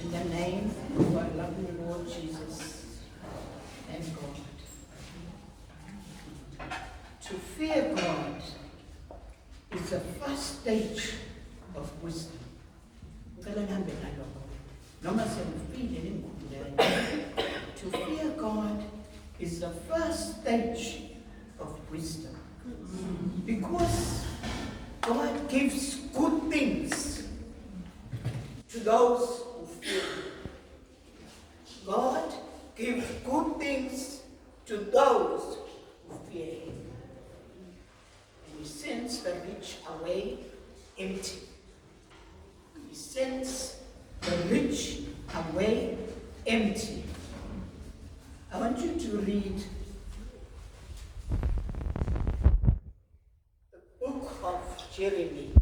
In the name of our lovely Lord Jesus and God. To fear God is the first stage of wisdom. To fear God is the first stage of wisdom. Because God gives good things to those who fear Him. God gives good things to those who fear Him. And He sends the rich away empty. He sends the rich away empty. I want you to read the book of Jeremiah,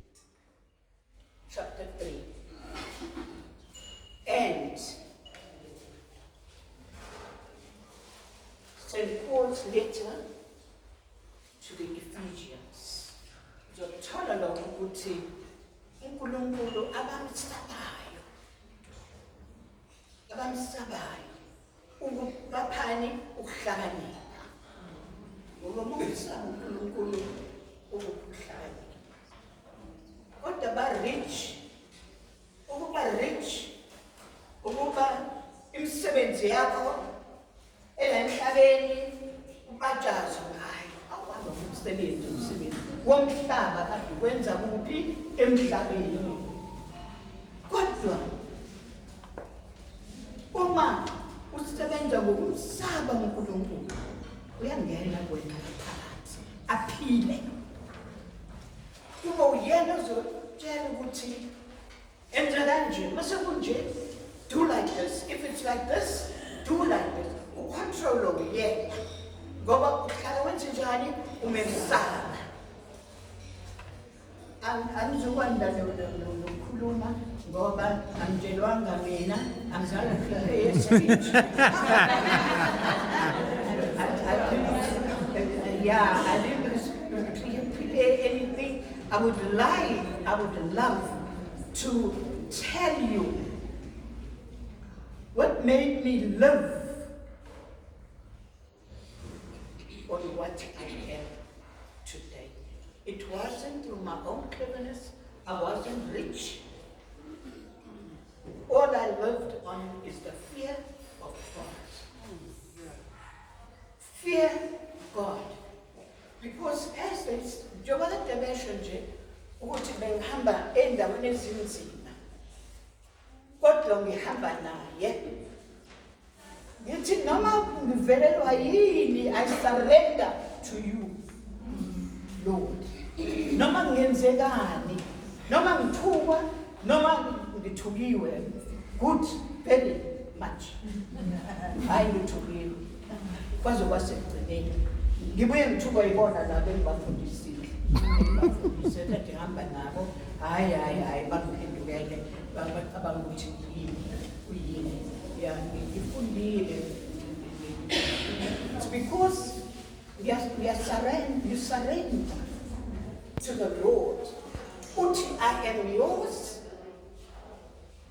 chapter 3. And St. Paul's letter to the Ephesians. Uzothola lokho ukuthi uNkulunkulu abamsabayo ukubaphani ukuhlakanipha. Ngoba umsaba uNkulunkulu ukuhlakanipha. Kodwa ba-rich, ukuba imisebenzi yakho emhlabeni ubatshazo ngayo. Awuhamba umsebenzi womhlaba kade kwenza kuphi emhlabeni. Kodwa uma usebenza ngokumsaba uNkulunkulu uyangena kwena phakathi aphile. Kuba uyena ozotshela ukuthi enza kanje, mase kunje, do like this. If it's like this, do like this. Ucontrol uyena. Ngoba uhlala wenze njani umemsaba. Angizokwanda nokukhuluma ngoba angitshelwanga mina angizange prepare speech. I didn't prepare anything. I would love to tell you what made me live on what I am today. It wasn't through my own cleverness. I wasn't rich. All I lived on is the fear of God. Fear God. Because as this, njengoba demesho nje ukuthi bengihamba endaweni ezinzima. Kodwa ngihamba naye. Ngithi noma ngivelelwa yini, I surrender to you, Lord. Noma ngiyenzekani, noma ngithukwa, noma ngithukiwe. Good, very much. Hayi ngithukiwe. Kwaze kwasekugcineni. Ngibuye ngithukwa yibona labo engibafundisile. Engibafundisile ukuthi ngihamba nabo. Hayi bangiphendukele abangukuthi uyini. Yeah, it's because you surrender to the Lord. Uthi I am yours.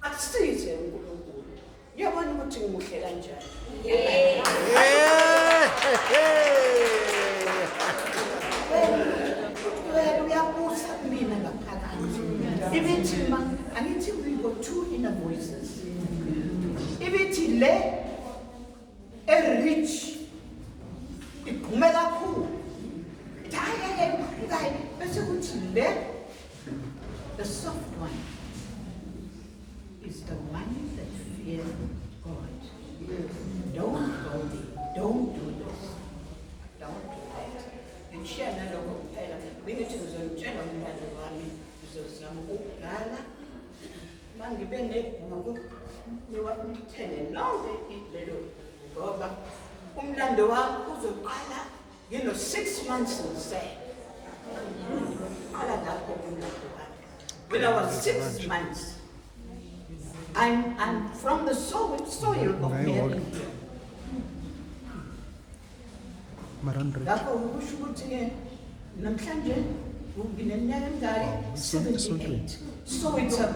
Akusize uNkulunkulu. Uyabona ukuthi ngimuhle kanjani. Uyabusa mina ngaphakathi. Angithi we got two inner voices. Ibithi le rich iphume kakhulu. Hayi bese kuthi le the soft one is the one that fears God. Don't go there. Don't do this. Don't do that. Ngishaya lokho kuphela. Bengithi ngizomtshela umntwana wami uzozama ukugala. Mangibe nebhuku niwakuthele lonke ilelo ngoba umlando wami uzoqala 6 months ngisele. Qala lapho umlando wami. When I was 6 months, I'm from the soil of Mariannhill. Lapho ukusho ukuthi namhlanje ngineminyaka emingaki 78. So it's a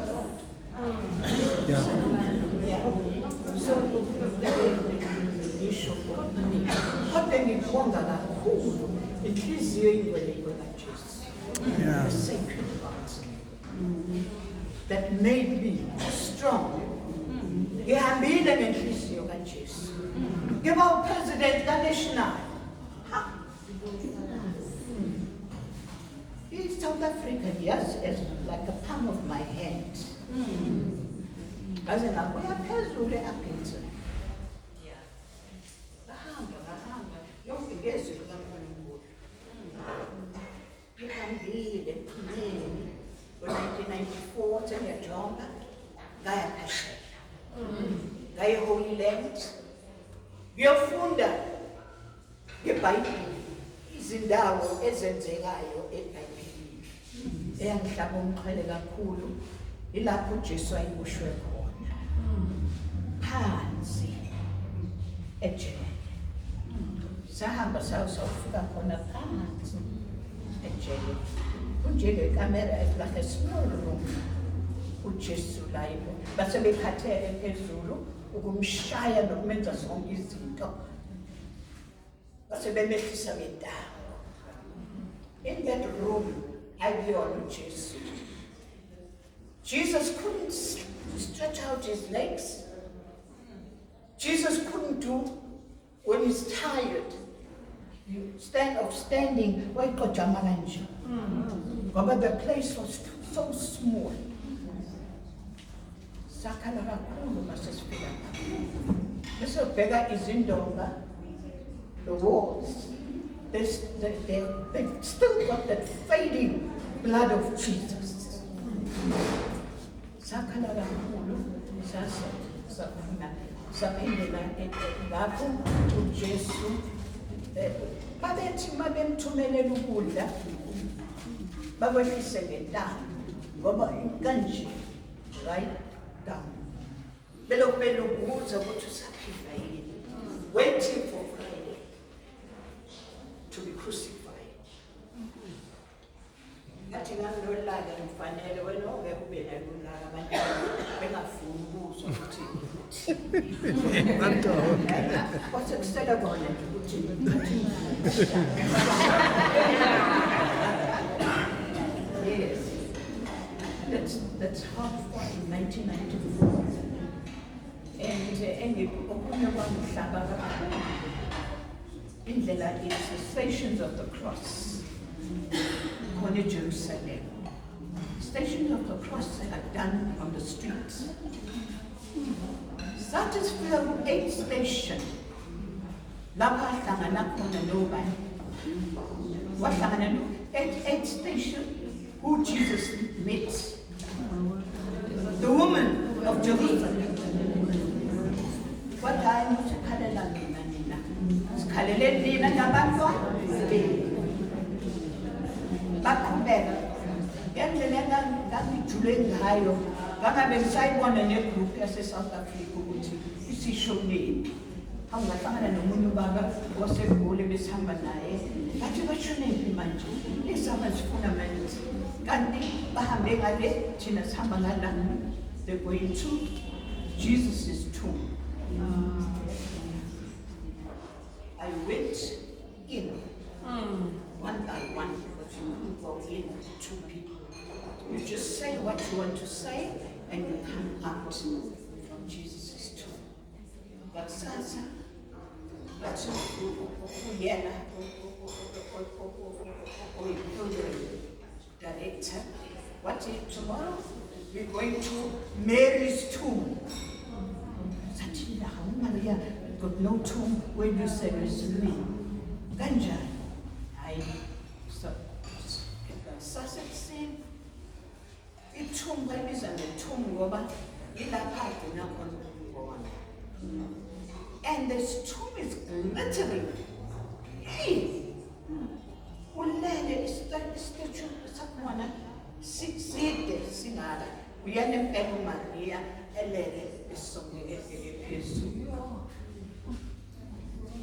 Kodwa ngibonga kakhulu inhliziyo eyibolekwe kaJesu. The sacred heart that made me strong. Ngihambile ngenhliziyo kaJesu. Ngiba upresident ka-national. In South Africa, yes, as like a palm of my hand. Ngaze ngabuya phezulu e-Appleton. Ngahamba, yonke ngezwi likaNkulunkulu. Ngihambile ephumeni ngo-1994, sengiyajonga, ngaya phesheya. Ngaya eHoly Land, ngiyofunda ngeBhayibheli, izindawo ezenzekayo eBhayibhelini. Eyangihlaba umxhwele kakhulu, ilapho uJesu ayibushwe khona. Phansi ejele. Sahamba sayofika khona phansi ejele. Kunjenge kamera like a small room. uJesu la yebo. Base bekhathele phezulu ukumshaya nokumenza zonke izinto. Base bemehlisa ngendawo. In that room, ayiyona uJesu. Jesus couldn't stretch out his legs. Jesus couldn't do when he's tired. You standing, wayixojama kanje. Ngoba the place was so small. Sakhala kakhulu masesifika. Bese ubheka izindonga, the walls. They've still got that fading blood of Jesus. Sakhala kakhulu saphindela lapho uJesu babethi mabemthumelela ukudla bakwehlise ngentamo ngoba kanje right down belokhu belukuza ukuthi usaphila yini, waiting for Friday to be crucified. Ngathi ngangilolaka mfanele wena ongeke ube nalolaka abantu bengafuni ukuzwa ukuthi wasekusela kona ukuthi yes, that's half in 1994. And okunye kwangihlaba kakhulu indlela is the Stations of the Cross khona eJerusalem. Stations of the Cross are done on the streets. Satisfied 8 station lapha ahlangana khona nobani wahlangana no 8 station who Jesus met. The woman of Jerusalem. What time to khalela nina sikhalele nina nabantwana baqhubeka ngendlela ngangijule ngayo ngabe ngisayibona negroup yase-South Africa ukuthi isishoneni awungahlangana nomunye ubaba wasegoli besihamba naye bathi bashonephi manje isaba sifuna manje kanti bahambe ngale thina sihamba ngala. They're going to Jesus' tomb. I went in one by one, but you couldn't go in with 2 people. You just say what you want to say and you come out from Jesus' tomb. But sasa, but uyena director, what is tomorrow? We're going to Mary's tomb. Maria got no tomb. Where do you say recently? Ganja. I so Sussex same. The tomb where is the tomb over? And this tomb is glittering. Hey! Ulele statue sakwana siside sinala. Uyane mpelo Maria elele esongele phezulu.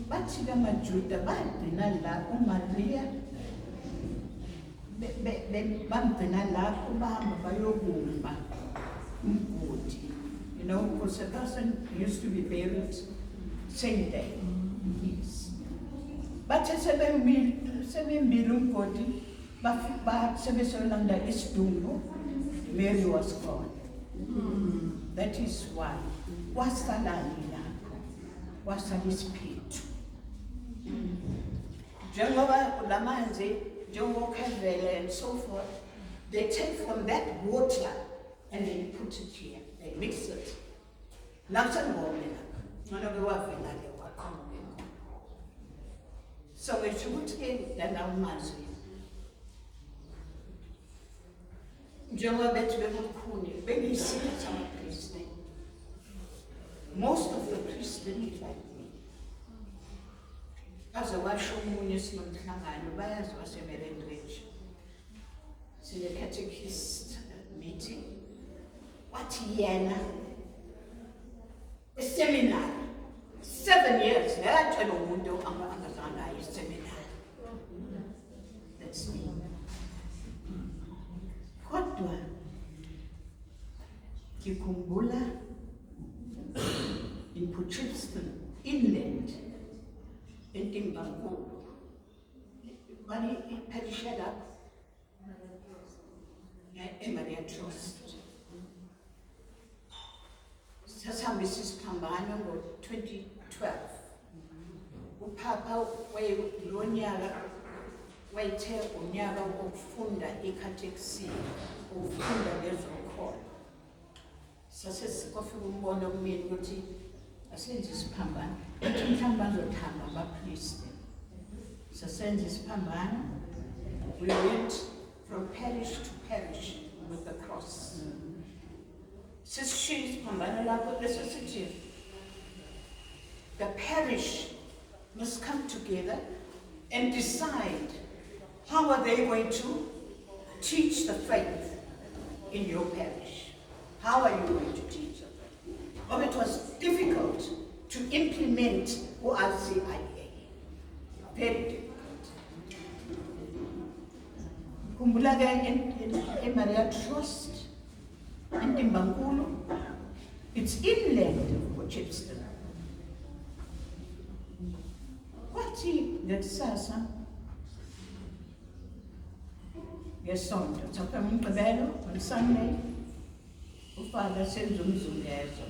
Bathi bamaJuda bagcina la uMaria bamgcina lapho bahamba bayobumba umgodi. You know, because a person used to be buried same day. Yes. Bathe sebembili umgodi sebesolanda isidumbu, Mary was gone. That is why wasalani lapho, wasala isiphethu. Njengoba kulamanzi, njengokhavela and so forth, they take from that water and they put it here. They mix it. So we should get that amanzi. Njengoba bethu bebukhuni, bengiyisipho samaPriest. Most of the priests didn't like me. Baze washo omunye sinomhlangano, bayazi waseMariannhill. Sine catechist meeting. Wathi yena seminary 7 years ngayatshela umuntu angazange aye seminary. That's me. Kodwa ngikhumbula in Portugal, inland, Timbuktu, money parish up, Mariannhill Trust. Sasa Mrs Pambano ngo 2012. Upapa wayilonyaka wayithe unyaka wokufunda ikatechism, ukufunda ngezokholo. Sase sikofika umbono kumina ukuthi asenze isiphambano. Mhlawumbe bazothamba abapriest. Sasenze isiphambano. We went from parish to parish with the cross. Sisishiya isiphambano lapho leso sithi the parish must come together and decide how are they going to teach the faith in your parish. How are you going to teach the faith? But it was difficult to implement ORCIA. Very difficult. Kumbula in Mariannhill Trust in Timbuktu, it's inland for Chipston. Kwathi ngekusasa ngesonto sapha umgqibelo on Sunday, uFather senza umzungezo,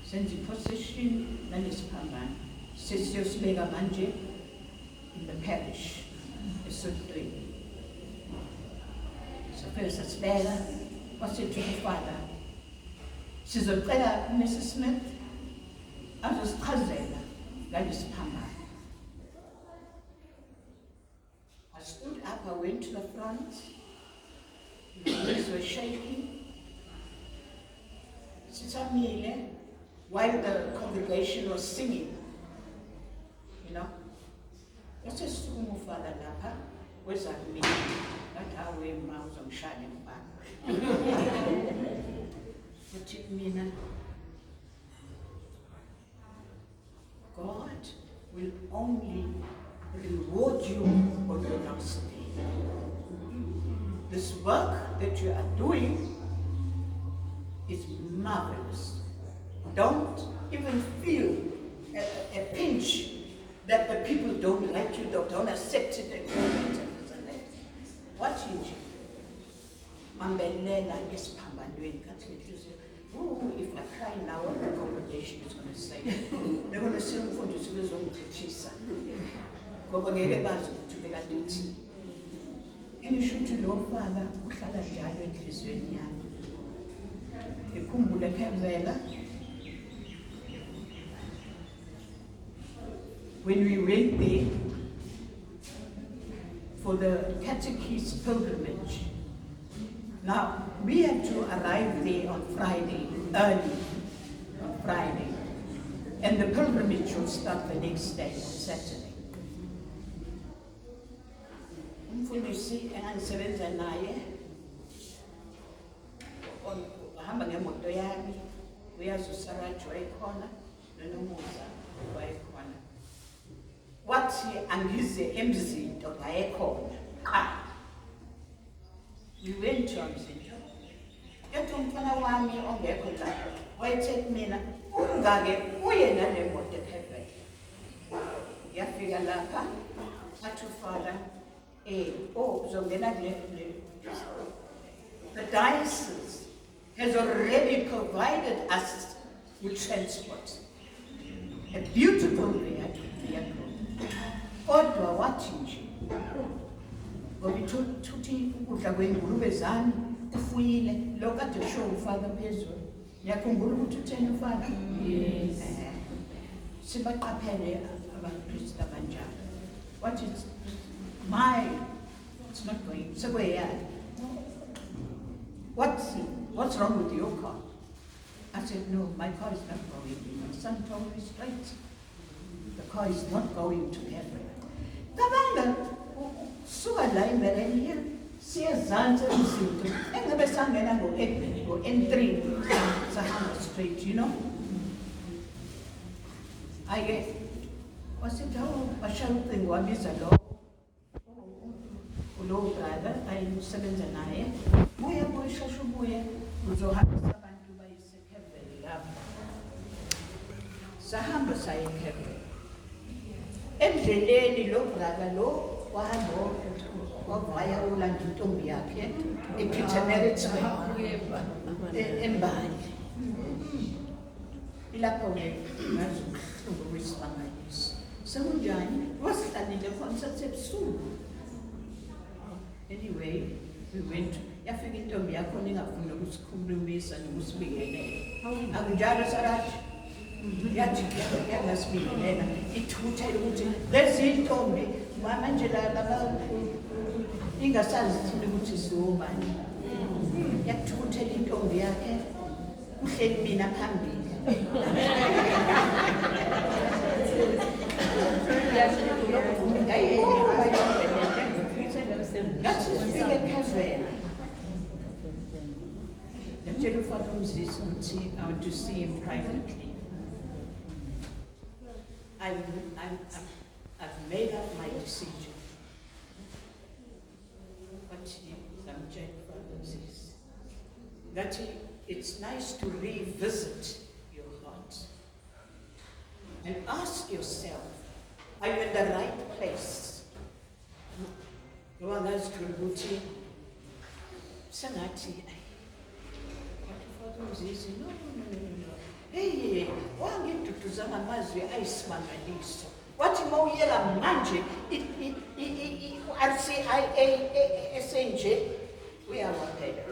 senza iprocession nalesiphambano sesiyosibeka manje in the parish esontweni. Safika sasibeka wasithi uFather sizocela Mrs Smith azosichazela ngalesiphambano. I stood up, I went to the front, my legs were shaking. Sisamile, while the congregation was singing, you know. What's a sumo Father lapha? Where's that me? That how we mouths on shining back. What it mean? God will only reward you on the last day. This work that you are doing is marvelous. Don't even feel a pinch that the people don't like you, don't accept it, and comment it. What you do? Oh, if I cry now, what the congregation is going to say? They're going to say, for this was on Tachisa. And you should know, Father, when we went there for the catechism pilgrimage, now we had to arrive there on Friday, early on Friday, and the pilgrimage will start the next day, Saturday. Umfundisi engangisebenza naye hamba ngemoto yami, uyazi uSaraj wayekhona noNomusa wayekhona. Wathi angize emzinto wayekhona. We went to Mzinto. Yathi umfana wami ongekho lapho wayethe kumina ungake uye nale moto ephezulu. yafika lapha athi Father, uzongena the diocese has already provided us with transport. A beautiful vehicle. Kodwa wathi nje, ngoba ithuthi ukudla kwengulube zami ufuyile, lo kade show uFather phezulu. Ngiyakhumbula ukuthi utheni uFather? Yes. Sibaqaphele abaKristu abanjalo. What is it's not going. So where? What's wrong with your car? I said, no, my car is not going. My son told me straight. The car is not going to heaven. Tabanga, suka la Mariannhill, siyazanza izinto. Engabe sangena N3, sahamba straight, you know. I said, bashaya ucingo wabiza lo brother ayisebenza naye. Buya shashu buya, uzohambisa abantu bayise eKeveli lapho. Sahamba saya eKeveli. Endleleni lo brother lo wahamba wavaya ulanda intombi yakhe ePietermaritzburg eMbali. Ilapho ngazi ubuhlungu besibangaliso. Sekunjani? Wasihlalile khona sasebusuku. Anyway, we went. Yafika intombi yakho ningafuna ukusikhulumisa nokusibingelela. Akunjalo Sarathi? Yathi yangasibingelela ithuthele ukuthi lezi intombi manje laba ingasazi thina ukuthi siwobani. Yakuthuthela intombi yakhe uhleli mina phambili. I want to see him privately. I've made up my decision. But some fathers is that it's nice to revisit your heart and ask yourself, are you in the right place? No one else to routine. Sanati. No. Hey, wangitutuzama mazwi ayisimangaliso. Wathi mawuyela manje esenje uyawaphela.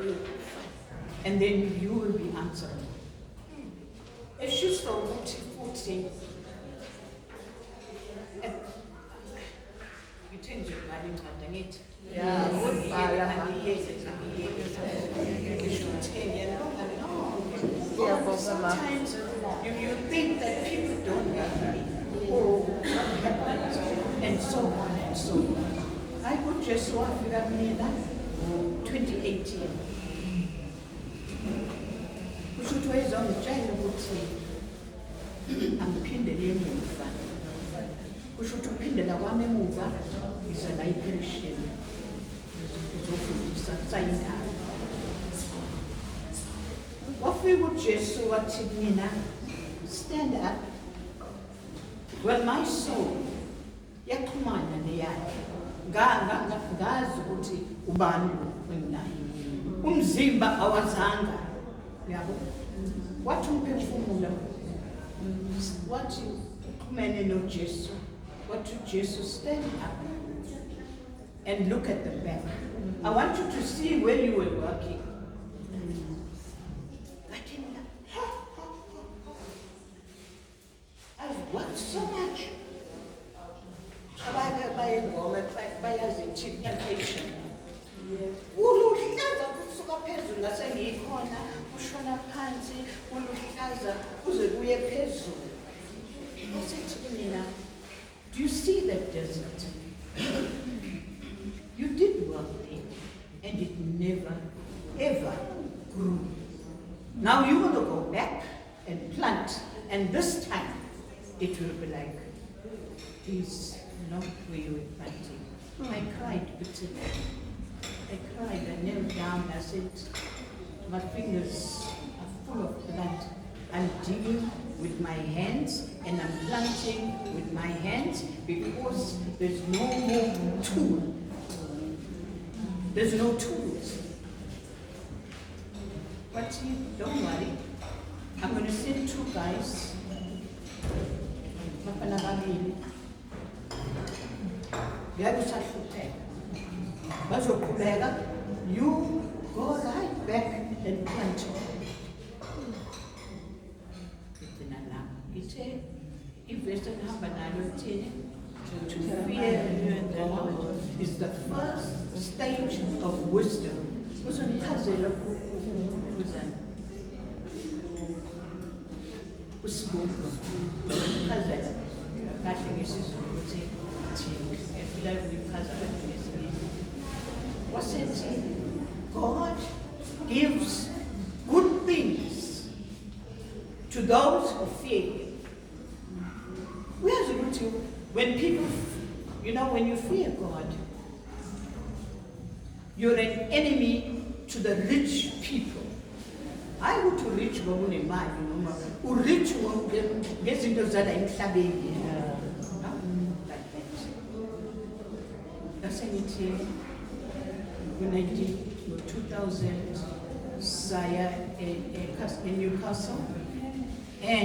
And then you will be answering. Eshuso ukuthi futhi ngithenje ngale incwadi ngithi sometimes you think that people don't love me. And so on and so on. I would just want to have me that 2018. Kushuthi wayezongitshela ukuthi angiphindele emuva. Kushuthi uphindela kwami emuva ngizela ipension. Ngizofundisa sayindaba. Wafika uJesu wathi mina, stand up. Well, my soul yaxhumana neyakhe. Ngazi ukuthi ubani enginayo. Umzimba awazanga. Yabo. Wathi umphefumulo. Wathi uxhumene noJesu. Wathi uJesu, stand up and look at the back. I want you to see where you were working. I've worked so much. Uluhlaza kusuka phezulu ngasengikhona ushona phansi uluhlaza kuze kuye phezulu. Usithi mina, do you see that desert? You did work there and it never ever grew. Now you want to go back and plant, and this time it will be like this, not where you were planting. I cried bitterly. I cried, I knelt down, I said, my fingers are full of blood. I'm digging with my hands and I'm planting with my hands because there's no more tool. There's no tools. But don't worry. I'm going to send 2 guys. You go right back and plant. To fear God is the first stage of wisdom. What's it? God gives good things to those who fear Him. Where's the good to when people, when you fear God, you're an enemy to the rich people. I go to rich people in mind, rich gets into that emhlabeni. Like that. That's anything. When I did 2000 Saya in Newcastle, and